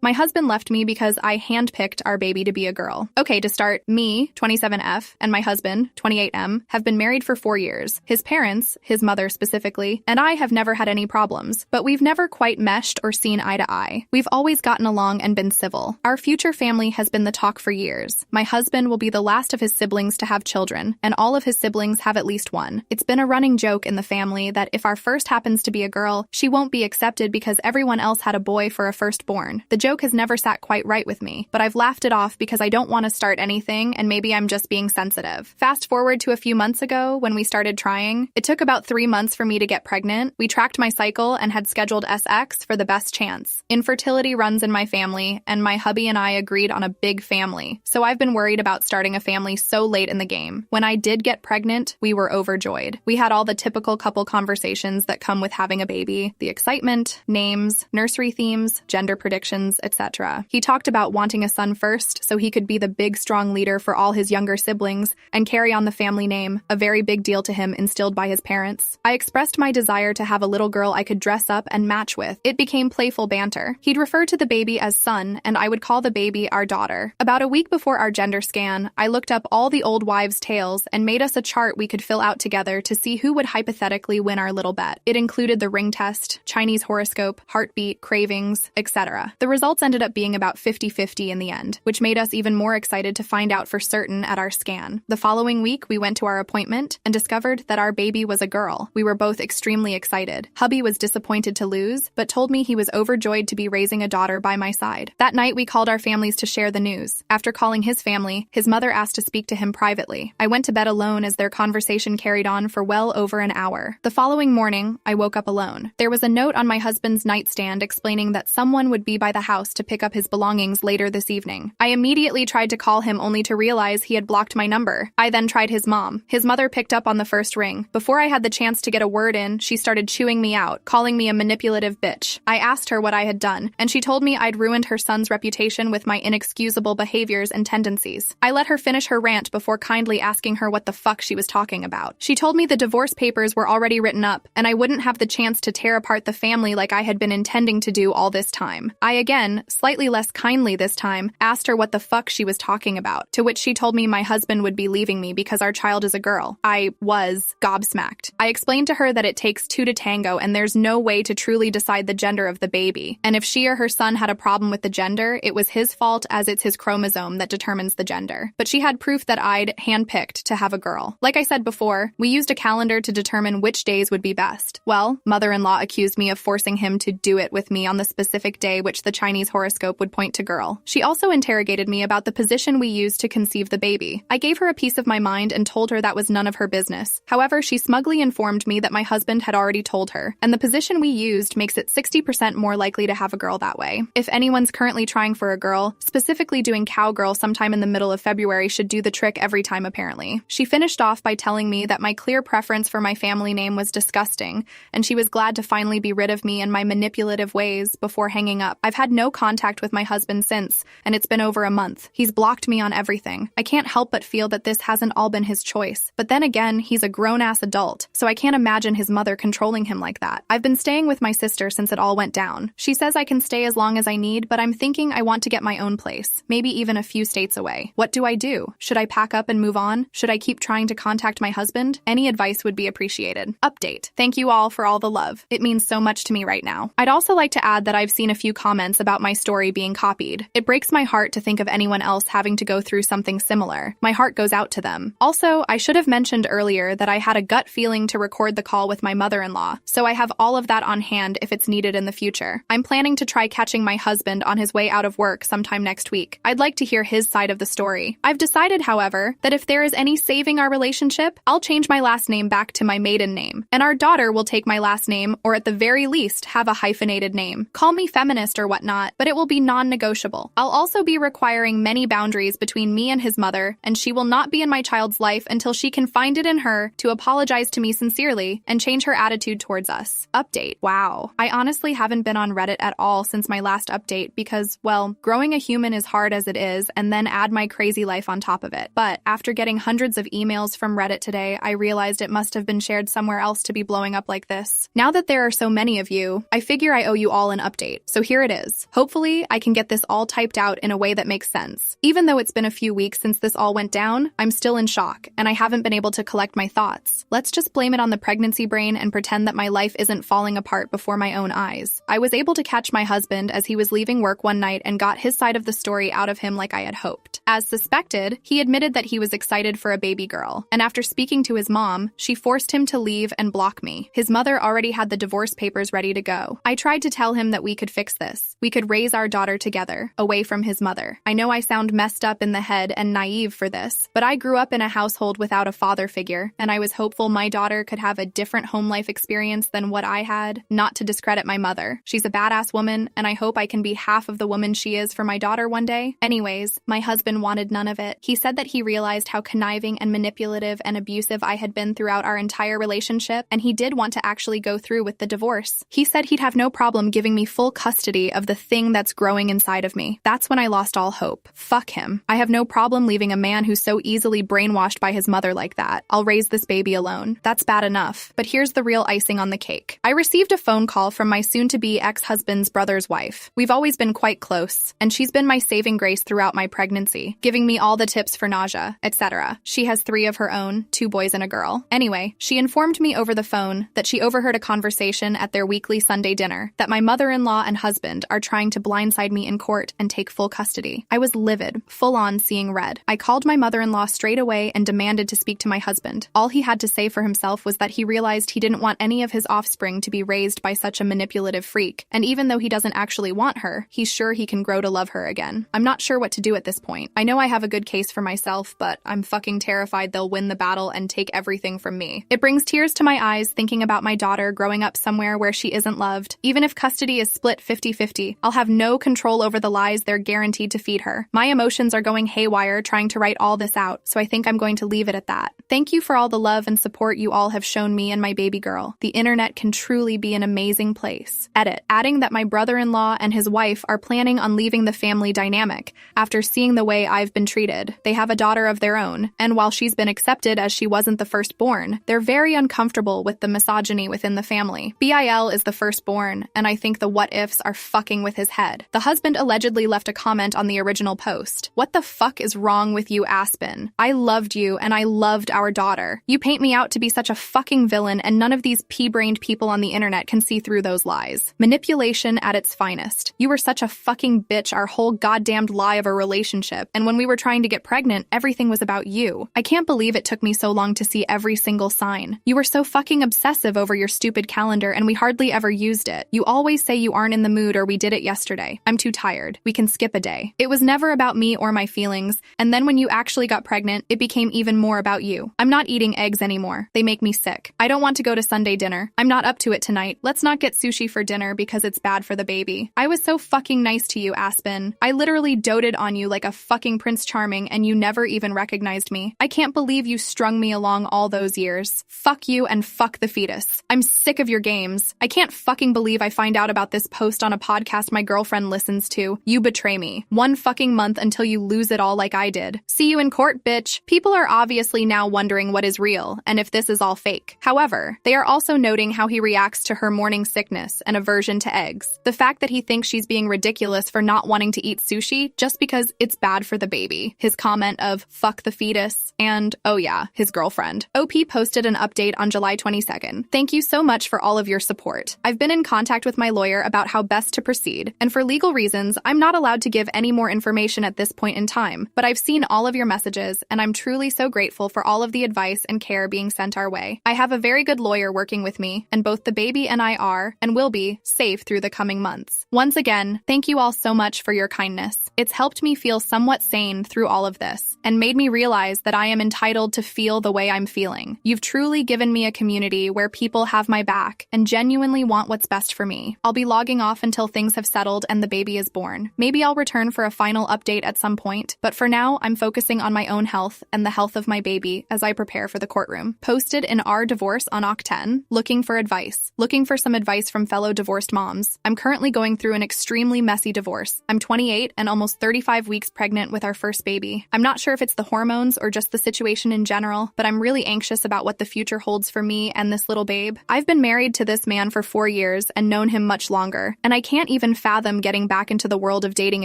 My husband left me because I handpicked our baby to be a girl. Okay, to start, me, 27F, and my husband, 28M, have been married for 4 years. His parents, his mother specifically, and I have never had any problems, but we've never quite meshed or seen eye to eye. We've always gotten along and been civil. Our future family has been the talk for years. My husband will be the last of his siblings to have children, and all of his siblings have at least one. It's been a running joke in the family that if our first happens to be a girl, she won't be accepted because everyone else had a boy for a firstborn. The joke has never sat quite right with me, but I've laughed it off because I don't want to start anything and maybe I'm just being sensitive. Fast forward to a few months ago when we started trying. It took about 3 months for me to get pregnant. We tracked my cycle and had scheduled SX for the best chance. Infertility runs in my family, and my hubby and I agreed on a big family, so I've been worried about starting a family so late in the game. When I did get pregnant, we were overjoyed. We had all the typical couple conversations that come with having a baby: the excitement, names, nursery themes, gender predictions, etc. He talked about wanting a son first so he could be the big, strong leader for all his younger siblings and carry on the family name, a very big deal to him instilled by his parents. I expressed my desire to have a little girl I could dress up and match with. It became playful banter. He'd refer to the baby as son, and I would call the baby our daughter. About a week before our gender scan, I looked up all the old wives' tales and made us a chart we could fill out together to see who would hypothetically win our little bet. It included the ring test, Chinese horoscope, heartbeat, cravings, etc. The results ended up being about 50-50 in the end, which made us even more excited to find out for certain at our scan. The following week, we went to our appointment and discovered that our baby was a girl. We were both extremely excited. Hubby was disappointed to lose, but told me he was overjoyed to be raising a daughter by my side. That night, we called our families to share the news. After calling his family, his mother asked to speak to him privately. I went to bed alone as their conversation carried on for well over an hour. The following morning, I woke up alone. There was a note on my husband's nightstand explaining that someone would be by the house to pick up his belongings later this evening. I immediately tried to call him only to realize he had blocked my number. I then tried his mom. His mother picked up on the first ring. Before I had the chance to get a word in, she started chewing me out, calling me a manipulative bitch. I asked her what I had done, and she told me I'd ruined her son's reputation with my inexcusable behaviors and tendencies. I let her finish her rant before kindly asking her what the fuck she was talking about. She told me the divorce papers were already written up, and I wouldn't have the chance to tear apart the family like I had been intending to do all this time. I again, slightly less kindly this time, asked her what the fuck she was talking about, to which she told me my husband would be leaving me because our child is a girl. I was gobsmacked. I explained to her that it takes two to tango and there's no way to truly decide the gender of the baby, and if she or her son had a problem with the gender, it was his fault as it's his chromosome that determines the gender. But she had proof that I'd handpicked to have a girl. Like I said before, we used a calendar to determine which days would be best. Well, mother-in-law accused me of forcing him to do it with me on the specific day which the Chinese horoscope would point to girl. She also interrogated me about the position we used to conceive the baby. I gave her a piece of my mind and told her that was none of her business. However, she smugly informed me that my husband had already told her, and the position we used makes it 60% more likely to have a girl that way. If anyone's currently trying for a girl, specifically doing cowgirl sometime in the middle of February should do the trick every time apparently. She finished off by telling me that my clear preference for my family name was disgusting, and she was glad to finally be rid of me and my manipulative ways before hanging up. I've had no contact with my husband since, and it's been over a month. He's blocked me on everything. I can't help but feel that this hasn't all been his choice. But then again, he's a grown-ass adult, so I can't imagine his mother controlling him like that. I've been staying with my sister since it all went down. She says I can stay as long as I need, but I'm thinking I want to get my own place, maybe even a few states away. What do I do? Should I pack up and move on? Should I keep trying to contact my husband? Any advice would be appreciated. Update. Thank you all for all the love. It means so much to me right now. I'd also like to add that I've seen a few comments about my story being copied. It breaks my heart to think of anyone else having to go through something similar. My heart goes out to them. Also, I should have mentioned earlier that I had a gut feeling to record the call with my mother-in-law, so I have all of that on hand if it's needed in the future. I'm planning to try catching my husband on his way out of work sometime next week. I'd like to hear his side of the story. I've decided, however, that if there is any saving our relationship, I'll change my last name back to my maiden name, and our daughter will take my last name, or at the very least, have a hyphenated name. Call me feminist or whatnot, but it will be non-negotiable. I'll also be requiring many boundaries between me and his mother, and she will not be in my child's life until she can find it in her to apologize to me sincerely and change her attitude towards us. Update. Wow. I honestly haven't been on Reddit at all since my last update because, well, growing a human is hard as it is, and then add my crazy life on top of it. But after getting hundreds of emails from Reddit today, I realized it must have been shared somewhere else to be blowing up like this. Now that there are so many of you, I figure I owe you all an update, so here it is. Hopefully, I can get this all typed out in a way that makes sense. Even though it's been a few weeks since this all went down, I'm still in shock, and I haven't been able to collect my thoughts. Let's just blame it on the pregnancy brain and pretend that my life isn't falling apart before my own eyes. I was able to catch my husband as he was leaving work one night and got his side of the story out of him like I had hoped. As suspected, he admitted that he was excited for a baby girl, and after speaking to his mom, she forced him to leave and block me. His mother already had the divorce papers ready to go. I tried to tell him that we could fix this. We could raise our daughter together, away from his mother. I know I sound messed up in the head and naive for this, but I grew up in a household without a father figure, and I was hopeful my daughter could have a different home life experience than what I had. Not to discredit my mother. She's a badass woman, and I hope I can be half of the woman she is for my daughter one day. Anyways, my husband wanted none of it. He said that he realized how conniving and manipulative and abusive I had been throughout our entire relationship, and he did want to actually go through with the divorce. He said he'd have no problem giving me full custody of the thing that's growing inside of me. That's when I lost all hope. Fuck him. I have no problem leaving a man who's so easily brainwashed by his mother like that. I'll raise this baby alone. That's bad enough. But here's the real icing on the cake. I received a phone call from my soon-to-be ex-husband's brother's wife. We've always been quite close, and she's been my saving grace throughout my pregnancy, giving me all the tips for nausea, etc. She has 3 of her own, 2 boys and a girl. Anyway, she informed me over the phone that she overheard a conversation at their weekly Sunday dinner that my mother-in-law and husband are trying to blindside me in court and take full custody. I was livid, full-on seeing red. I called my mother-in-law straight away and demanded to speak to my husband. All he had to say for himself was that he realized he didn't want any of his offspring to be raised by such a manipulative freak, and even though he doesn't actually want her, he's sure he can grow to love her again. I'm not sure what to do at this point. I know I have a good case for myself, but I'm fucking terrified they'll win the battle and take everything from me. It brings tears to my eyes thinking about my daughter growing up somewhere where she isn't loved. Even if custody is split 50-50, I'll have no control over the lies they're guaranteed to feed her. My emotions are going haywire trying to write all this out, so I think I'm going to leave it at that. Thank you for all the love and support you all have shown me and my baby girl. The internet can truly be an amazing place. Edit. Adding that my brother-in-law and his wife are planning on leaving the family dynamic after seeing the way I've been treated. They have a daughter of their own, and while she's been accepted as she wasn't the firstborn, they're very uncomfortable with the misogyny within the family. BIL is the firstborn, and I think the what-ifs are fucking with his head. The husband allegedly left a comment on the original post. What the fuck is wrong with you, Aspen? I loved you, and I loved our daughter. You paint me out to be such a fucking villain, and none of these pea-brained people on the internet can see through those lies. Manipulation at its finest. You were such a fucking bitch our whole goddamned lie of a relationship, and when we were trying to get pregnant, everything was about you. I can't believe it took me so long to see every single sign. You were so fucking obsessive over your stupid calendar, and we hardly ever used it. You always say you aren't in the mood or we did it yesterday. I'm too tired. We can skip a day. It was never about me or my feelings, and then when you actually got pregnant, it became even more about you. I'm not eating eggs anymore. They make me sick. I don't want to go to Sunday dinner. I'm not up to it tonight. Let's not get sushi for dinner because it's bad for the baby. I was so fucking nice to you, Aspen. I literally doted on you like a fucking Prince Charming and you never even recognized me. I can't believe you strung me along all those years. Fuck you and fuck the fetus. I'm sick of your games. I can't fucking believe I find out about this post on a podcast my girlfriend listens to. You betray me. 1 fucking month until you lose it all like I did. See you in court, bitch. People are obviously now wondering what is real and if this is all fake. However, they are also noting how he reacts to her morning sickness and aversion to eggs. The fact that he thinks she's being ridiculous for not wanting to eat sushi just because it's bad for the baby. His comment of fuck the fetus and, oh yeah, his girlfriend. OP posted an update on July 22nd. Thank you so much for all of your support. I've been in contact with my lawyer about how best to proceed, and for legal reasons, I'm not allowed to give any more information at this point in time, but I've seen all of your messages, and I'm truly so grateful for all of the advice and care being sent our way. I have a very good lawyer working with me, and both the baby and I are, and will be, safe through the coming months. Once again, thank you all so much for your kindness. It's helped me feel somewhat sane through all of this, and made me realize that I am entitled to feel the way I'm feeling. You've truly given me a community where people have my back and genuinely want what's best for me. I'll be logging off until things have settled and the baby is born. Maybe I'll return for a final update at some point, but for now, I'm focusing on my own health and the health of my baby as I prepare for the courtroom. Posted in our divorce on Oct10, looking for advice. Looking for some advice from fellow divorced moms. I'm currently going through an extremely messy divorce. I'm 28 and almost 35 weeks pregnant with our first baby. I'm not sure if it's the hormones or just the situation in general, but I'm really anxious about what the future holds for me and this little babe. I've been married to this man for 4 years and known him much longer, and I can't even fathom getting back into the world of dating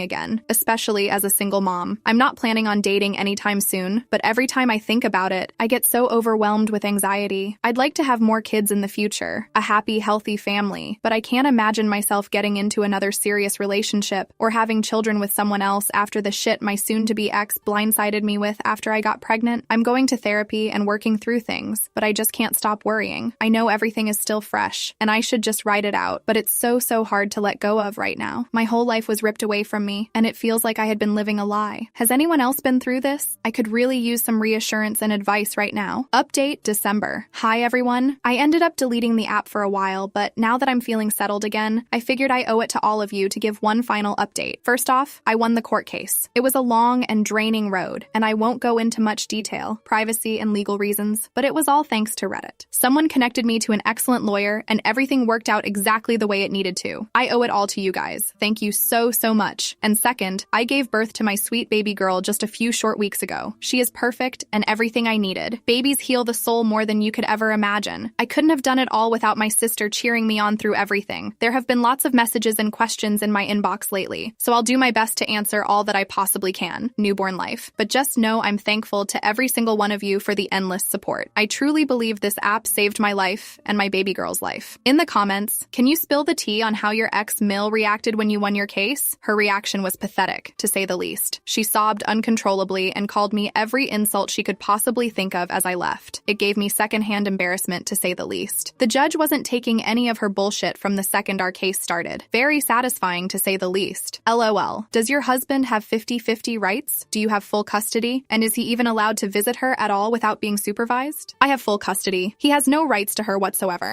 again, especially as a single mom. I'm not planning on dating anytime soon, but every time I think about it, I get so overwhelmed with anxiety. I'd like to have more kids in the future, a happy, healthy family, but I can't imagine myself getting into another serious relationship or having children with someone else after the shit my soon-to-be ex blindsided me with after I got pregnant. I'm going to therapy and working through things, but I just can't stop worrying. I know everything is still fresh, and I should just write it out, but it's so hard to let go of right now. My whole life was ripped away from me, and it feels like I had been living a lie. Has anyone else been through this? I could really use some reassurance and advice right now. Update December. Hi everyone. I ended up deleting the app for a while, but now that I'm feeling settled again, I figured I owe it to all of you to give one final update. First off, I won the court case. It was a long and draining road, and I won't go into much detail, privacy and legal reasons, but it was all thanks to Reddit. Someone connected me to an excellent lawyer, and everything worked out exactly the way it needed to. I owe it all to you guys. Thank you so much. And second, I gave birth to my sweet baby girl just a few short weeks ago. She is perfect and everything I needed. Babies heal the soul more than you could ever imagine. I couldn't have done it all without my sister cheering me on through everything. There have been lots of messages and questions in my inbox lately, so I'll do my best to answer all that I possibly can. Newborn life. But just know I'm thankful to every single one of you for the endless support. I truly believe this app saved my life and my baby girl's life. In the comments, can you spill the tea on how your ex Mill reacted when you won your case? Her reaction was pathetic, to say the least. She sobbed uncontrollably and called me every insult she could possibly think of as I left. It gave me secondhand embarrassment, to say the least. The judge wasn't taking any of her bullshit from the second our case started. Very satisfying, to say the least. LOL. Does your husband have 50-50 rights? Do you have full custody? And is he even allowed to visit her at all without being supervised? I have full custody. He has no rights to her whatsoever.